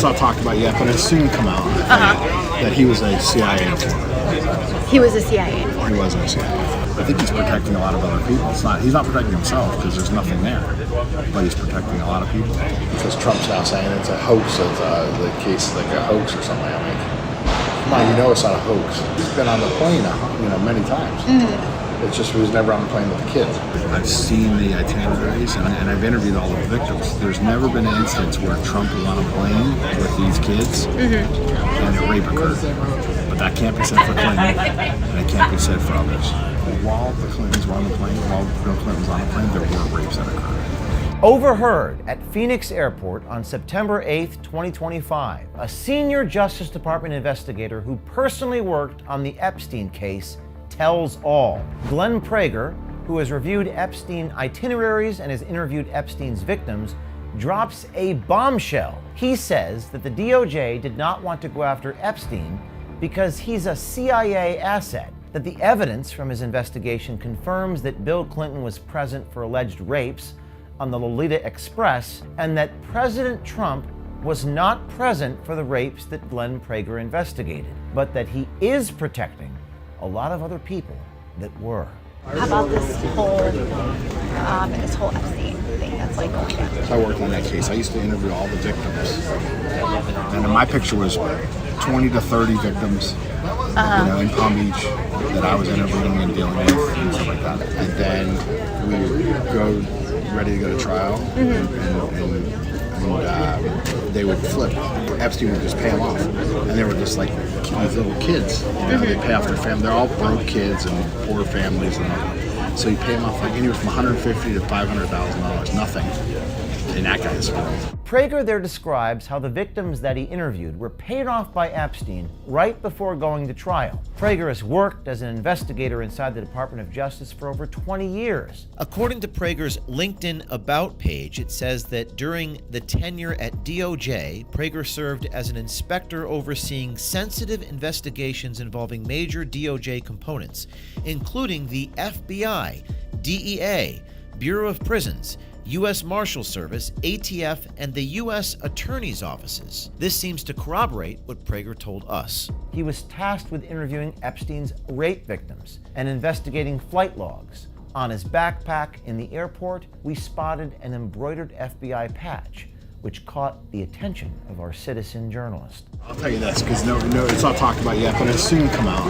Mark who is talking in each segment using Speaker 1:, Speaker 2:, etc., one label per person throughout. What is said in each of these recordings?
Speaker 1: it's not talked about yet, but it'll soon come out that he was a CIA informant.
Speaker 2: He was a CIA informant.
Speaker 1: He was a CIA. I think he's protecting a lot of other people. He's not protecting himself because there's nothing there, but he's protecting a lot of people.
Speaker 3: Because Trump's now saying it's a hoax, it's the case is like a hoax or something. I'm like, come on, you know it's not a hoax. He's been on the plane, many times. It's just he was never on the plane with the kids.
Speaker 1: I've seen the itineraries and I've interviewed all the victims. There's never been an instance where Trump was on a plane with these kids and a rape occurred. But that can't be said for Clinton, and it can't be said for others. While the Clintons were on the plane, while Bill Clinton was on the plane, there were rapes that occurred.
Speaker 4: Overheard at Phoenix Airport on September 8th, 2025, a senior Justice Department investigator who personally worked on the Epstein case tells all. Glenn Prager, who has reviewed Epstein itineraries and has interviewed Epstein's victims, drops a bombshell. He says that the DOJ did not want to go after Epstein because he's a CIA asset, that the evidence from his investigation confirms that Bill Clinton was present for alleged rapes on the Lolita Express, and that President Trump was not present for the rapes that Glenn Prager investigated, but that he is protecting a lot of other people that were.
Speaker 2: How about this whole Epstein thing that's like going down?
Speaker 1: So I worked on that case. I used to interview all the victims, and my picture was 20 to 30 victims, in Palm Beach that I was interviewing and dealing with and stuff like that. And then we go ready to go to trial, and they would flip. Epstein would just pay them off, and they were just like these little kids. They pay off their family. They're all broke kids and poor families, and all. So you pay them off like anywhere from $150,000 to $500,000. Nothing in that guy's world.
Speaker 4: Prager there describes how the victims that he interviewed were paid off by Epstein right before going to trial. Prager has worked as an investigator inside the Department of Justice for over 20 years. According to Prager's LinkedIn About page, it says that during the tenure at DOJ, Prager served as an inspector overseeing sensitive investigations involving major DOJ components, including the FBI, DEA, Bureau of Prisons, U.S. Marshal Service, ATF, and the U.S. Attorney's offices. This seems to corroborate what Prager told us. He was tasked with interviewing Epstein's rape victims and investigating flight logs. On his backpack in the airport, we spotted an embroidered FBI patch, which caught the attention of our citizen journalist.
Speaker 1: I'll tell you this, because no, it's not talked about yet, but it'll soon come out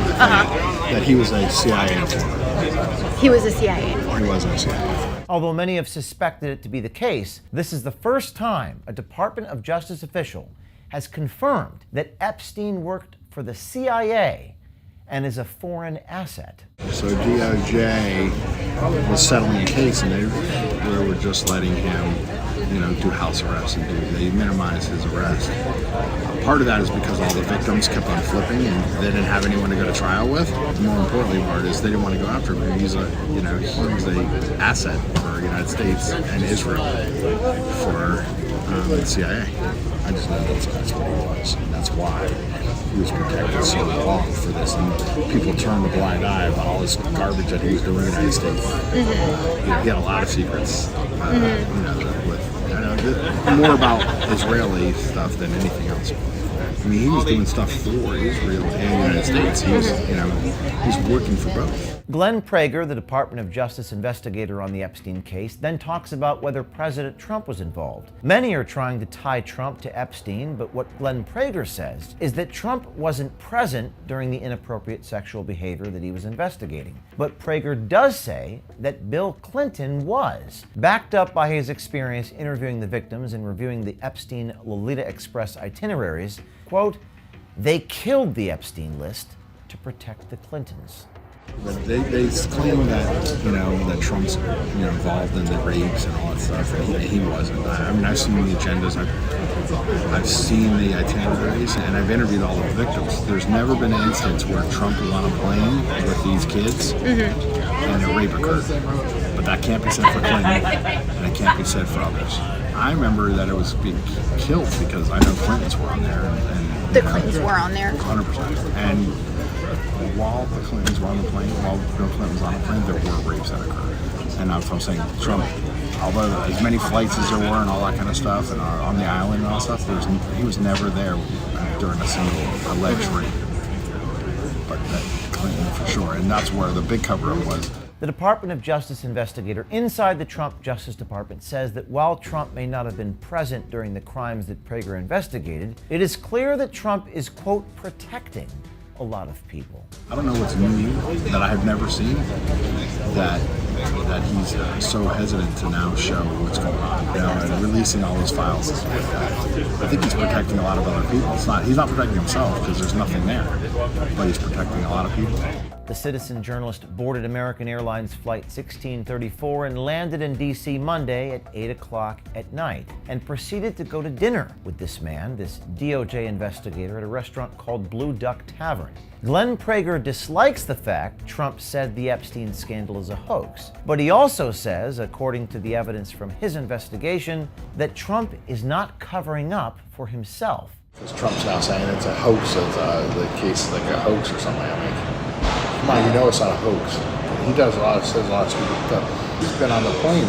Speaker 1: that he was a CIA informant.
Speaker 2: He was a CIA informant.
Speaker 1: He was a CIA.
Speaker 4: Although many have suspected it to be the case, this is the first time a Department of Justice official has confirmed that Epstein worked for the CIA and is a foreign asset.
Speaker 1: So DOJ was settling a case, and they were just letting him, do house arrest, and they minimized his arrest. Part of that is because all the victims kept on flipping, and they didn't have anyone to go to trial with. The more importantly part is they didn't want to go after him. He's a asset for the United States and Israel for the CIA. I just know that's what he was, and that's why he was protected so long for this. And people turned a blind eye about all this garbage that he was doing in the United States. He had a lot of secrets. More about Israeli stuff than anything else. I mean, he was doing stuff for Israel and the United States. He was, he's working for both.
Speaker 4: Glenn Prager, the Department of Justice investigator on the Epstein case, then talks about whether President Trump was involved. Many are trying to tie Trump to Epstein, but what Glenn Prager says is that Trump wasn't present during the inappropriate sexual behavior that he was investigating. But Prager does say that Bill Clinton was, backed up by his experience interviewing the victims and reviewing the Epstein Lolita Express itineraries. Quote, "They killed the Epstein list to protect the Clintons."
Speaker 1: They claim that Trump's involved in the rapes and all that stuff, and he wasn't. I've seen the agendas, I've seen the itineraries, and I've interviewed all the victims. There's never been an instance where Trump was on a plane with these kids and a rape occurred. But that can't be said for Clinton, and it can't be said for others. I remember that it was being killed because I know Clintons were on there.
Speaker 2: The Clintons were on there?
Speaker 1: 100%. And while the Clintons were on the plane, while Bill Clinton was on the plane, there were rapes that occurred. And I'm saying Trump, although as many flights as there were and all that kind of stuff, and on the island and all that stuff, he was never there during a single alleged raid. But Clinton for sure, and that's where the big cover-up was.
Speaker 4: The Department of Justice investigator inside the Trump Justice Department says that while Trump may not have been present during the crimes that Prager investigated, it is clear that Trump is, quote, protecting a lot of people.
Speaker 1: I don't know what's new that I have never seen that he's so hesitant to now show what's going on, and releasing all these files and stuff like that. I think he's protecting a lot of other people. He's not protecting himself because there's nothing there, but he's protecting a lot of people.
Speaker 4: The citizen journalist boarded American Airlines Flight 1634 and landed in D.C. Monday at 8 o'clock at night and proceeded to go to dinner with this man, this DOJ investigator, at a restaurant called Blue Duck Tavern. Glenn Prager dislikes the fact Trump said the Epstein scandal is a hoax, but he also says, according to the evidence from his investigation, that Trump is not covering up for himself.
Speaker 3: Because Trump's now saying it's a hoax, it's the case is like a hoax or something. I mean, come on, you know it's not a hoax. He says a lot of stupid stuff. He's been on the plane,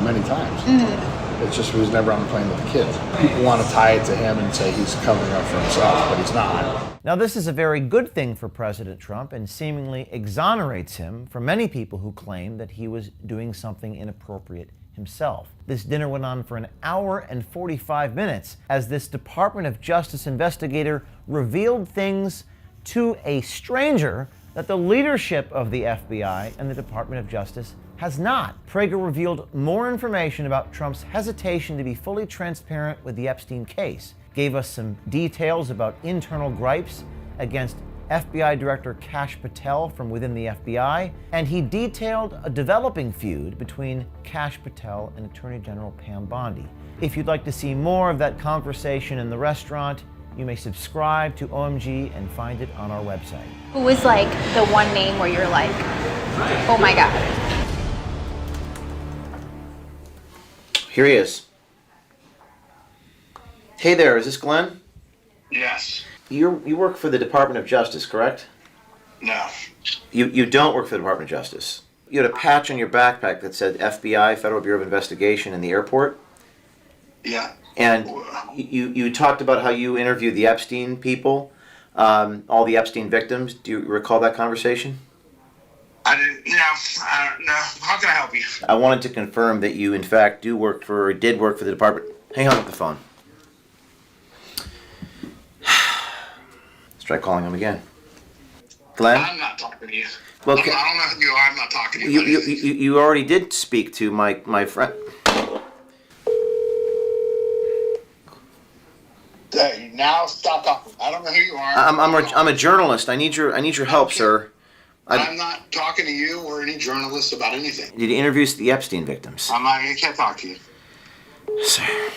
Speaker 3: many times. Mm-hmm. It's just he was never on the plane with the kids. People want to tie it to him and say he's covering up for himself, but he's not.
Speaker 4: Now, this is a very good thing for President Trump and seemingly exonerates him from many people who claim that he was doing something inappropriate himself. This dinner went on for an hour and 45 minutes as this Department of Justice investigator revealed things to a stranger that the leadership of the FBI and the Department of Justice has not. Prager revealed more information about Trump's hesitation to be fully transparent with the Epstein case, gave us some details about internal gripes against FBI Director Kash Patel from within the FBI, and he detailed a developing feud between Kash Patel and Attorney General Pam Bondi. If you'd like to see more of that conversation in the restaurant, you may subscribe to OMG and find it on our website.
Speaker 2: Who was like the one name where you're like, oh my God?
Speaker 4: Here he is. Hey there, is this Glenn?
Speaker 5: Yes.
Speaker 4: You work for the Department of Justice, correct?
Speaker 5: No.
Speaker 4: You don't work for the Department of Justice. You had a patch on your backpack that said FBI, Federal Bureau of Investigation, in the airport.
Speaker 5: Yeah.
Speaker 4: And you talked about how you interviewed the Epstein people, all the Epstein victims. Do you recall that conversation?
Speaker 5: I didn't. No. No. How can I help you?
Speaker 4: I wanted to confirm that you, in fact, did work for the department. Hang on with the phone. Let's try calling him again. Glenn?
Speaker 5: I'm not talking to you.
Speaker 4: Well,
Speaker 5: I don't know who you are. I'm not talking to you.
Speaker 4: You already did speak to my friend.
Speaker 5: Hey, now stop talking. I don't know who you are.
Speaker 4: I'm a journalist. I need your help, sir.
Speaker 5: I'm not talking to you or any journalists about anything.
Speaker 4: Did you interview the Epstein victims?
Speaker 5: I can't talk to you.
Speaker 4: Sir.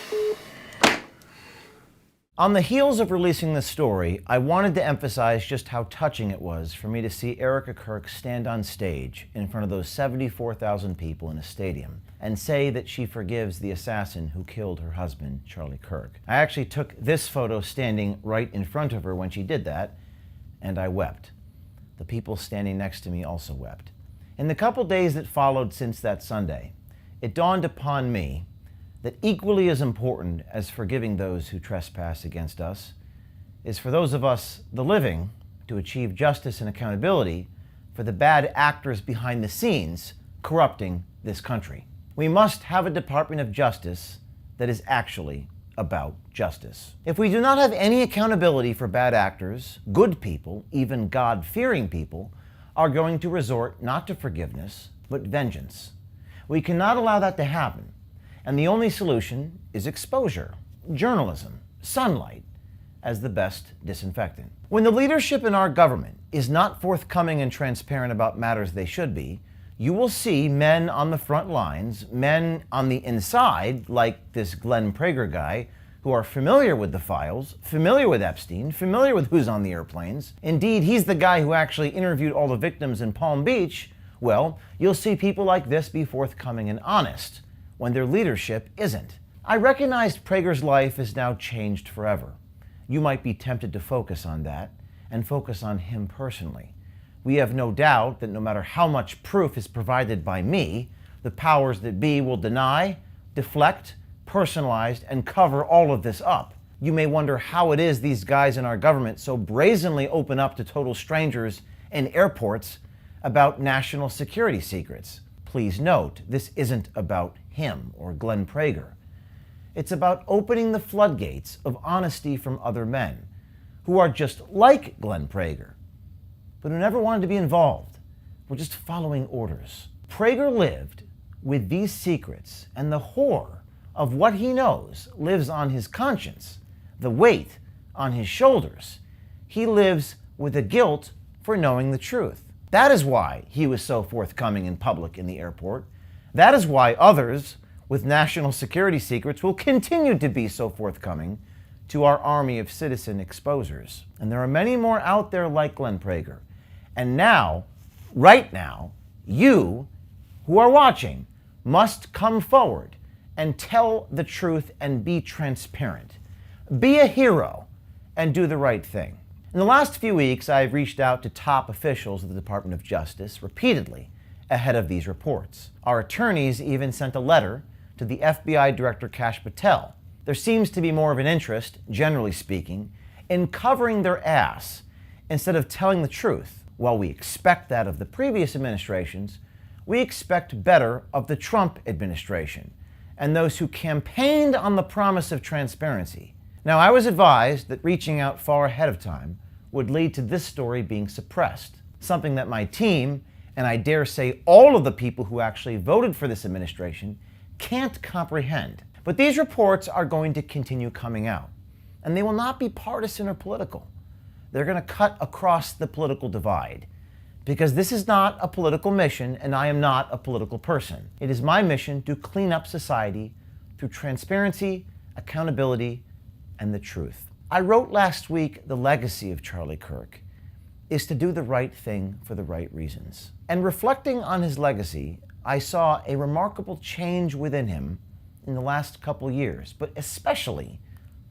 Speaker 4: On the heels of releasing this story, I wanted to emphasize just how touching it was for me to see Erica Kirk stand on stage in front of those 74,000 people in a stadium and say that she forgives the assassin who killed her husband, Charlie Kirk. I actually took this photo standing right in front of her when she did that, and I wept. The people standing next to me also wept. In the couple days that followed since that Sunday, it dawned upon me that equally as important as forgiving those who trespass against us is for those of us, the living, to achieve justice and accountability for the bad actors behind the scenes corrupting this country. We must have a Department of Justice that is actually about justice. If we do not have any accountability for bad actors, good people, even God-fearing people, are going to resort not to forgiveness, but vengeance. We cannot allow that to happen. And the only solution is exposure, journalism, sunlight, as the best disinfectant. When the leadership in our government is not forthcoming and transparent about matters they should be, you will see men on the front lines, men on the inside, like this Glenn Prager guy, who are familiar with the files, familiar with Epstein, familiar with who's on the airplanes. Indeed, he's the guy who actually interviewed all the victims in Palm Beach. Well, you'll see people like this be forthcoming and honest when their leadership isn't. I recognized Prager's life is now changed forever. You might be tempted to focus on that and focus on him personally. We have no doubt that no matter how much proof is provided by me, The powers that be will deny, deflect, personalize, and cover all of this up. You may wonder how it is these guys in our government so brazenly open up to total strangers in airports about national security secrets. Please note, this isn't about him or Glenn Prager. It's about opening the floodgates of honesty from other men who are just like Glenn Prager, but who never wanted to be involved. We're just following orders. Prager lived with these secrets, and the horror of what he knows lives on his conscience, the weight on his shoulders. He lives with the guilt for knowing the truth. That is why he was so forthcoming in public in the airport. That is why others with national security secrets will continue to be so forthcoming to our army of citizen exposers. And there are many more out there like Glenn Prager. And now, right now, you who are watching must come forward and tell the truth and be transparent. Be a hero and do the right thing. In the last few weeks, I've reached out to top officials of the Department of Justice repeatedly ahead of these reports. Our attorneys even sent a letter to the FBI Director Kash Patel. There seems to be more of an interest, generally speaking, in covering their ass instead of telling the truth. While we expect that of the previous administrations, we expect better of the Trump administration and those who campaigned on the promise of transparency. Now, I was advised that reaching out far ahead of time would lead to this story being suppressed, something that my team, and I dare say all of the people who actually voted for this administration, can't comprehend. But these reports are going to continue coming out, and they will not be partisan or political. They're going to cut across the political divide, because this is not a political mission, and I am not a political person. It is my mission to clean up society through transparency, accountability, and the truth. I wrote last week the legacy of Charlie Kirk is to do the right thing for the right reasons. And reflecting on his legacy, I saw a remarkable change within him in the last couple years, but especially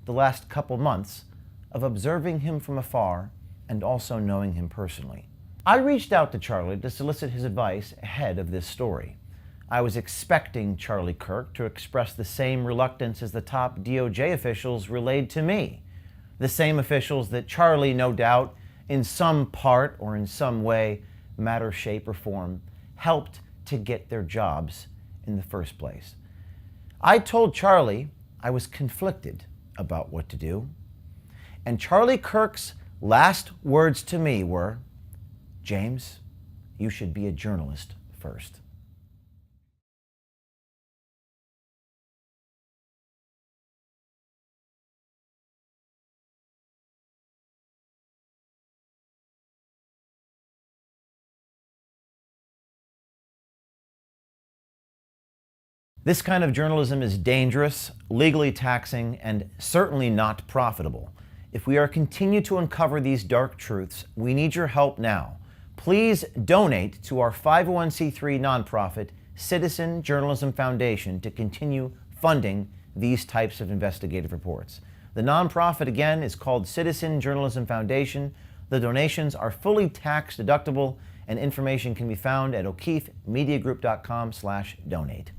Speaker 4: the last couple months of observing him from afar and also knowing him personally. I reached out to Charlie to solicit his advice ahead of this story. I was expecting Charlie Kirk to express the same reluctance as the top DOJ officials relayed to me, the same officials that Charlie, no doubt, in some part or in some way, matter, shape, or form, helped to get their jobs in the first place. I told Charlie I was conflicted about what to do, and Charlie Kirk's last words to me were, "James, you should be a journalist first." This kind of journalism is dangerous, legally taxing, and certainly not profitable. If we are to continue to uncover these dark truths, we need your help now. Please donate to our 501c3 nonprofit, Citizen Journalism Foundation, to continue funding these types of investigative reports. The nonprofit, again, is called Citizen Journalism Foundation. The donations are fully tax deductible, and information can be found at o'keefemediagroup.com/donate.